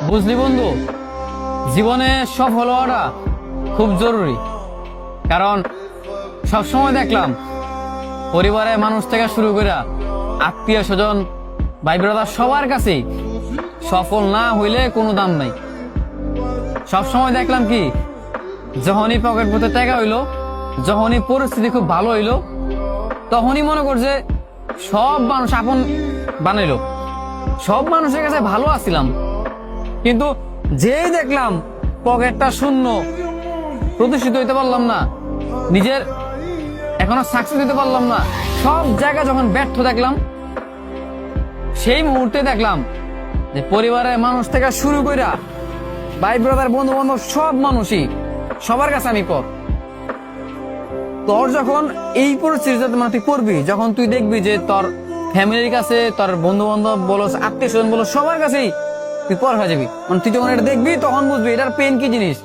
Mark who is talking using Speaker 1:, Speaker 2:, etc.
Speaker 1: বুঝলি বন্ধু, জীবনে সফল হওয়াটা খুব জরুরি। কারণ সবসময় দেখলাম পরিবারের মানুষ থেকে শুরু করে আত্মীয় স্বজন, ভাই ব্রাদার সবার কাছেই সফল না হইলে কোনো দাম নাই। সবসময় দেখলাম কি, যখনই পকেট পথে টাকা হইলো, যখনই পরিস্থিতি খুব ভালো হইলো, তখনই মনে করছে সব মানুষ আপন বানাইলো, সব মানুষের কাছে ভালো আছিলাম। কিন্তু যেই দেখলাম পকেটটা শূন্য, প্রতিষ্ঠিত হইতে পারলাম না, নিজের এখনো সাকসেস দিতে পারলাম না, সব জায়গায় যখন ব্যর্থ দেখলাম, সেই মুহূর্তে দেখলাম যে পরিবারের মানুষ থেকে শুরু কইরা ভাই ব্রাদার বন্ধু বান্ধব সব মানুষই, সবার কাছে আমি পর। তোর যখন এই পরিস্থিতিতে মানে তুই পড়বি, যখন তুই দেখবি যে তোর ফ্যামিলির কাছে, তোর বন্ধু বান্ধব বলো, আত্মীয় স্বজন বলো, সবার কাছেই তুই পর হয়ে যাবি, মানে তুই যখন এটা দেখবি তখন বুঝবি এটার পেন কি জিনিস।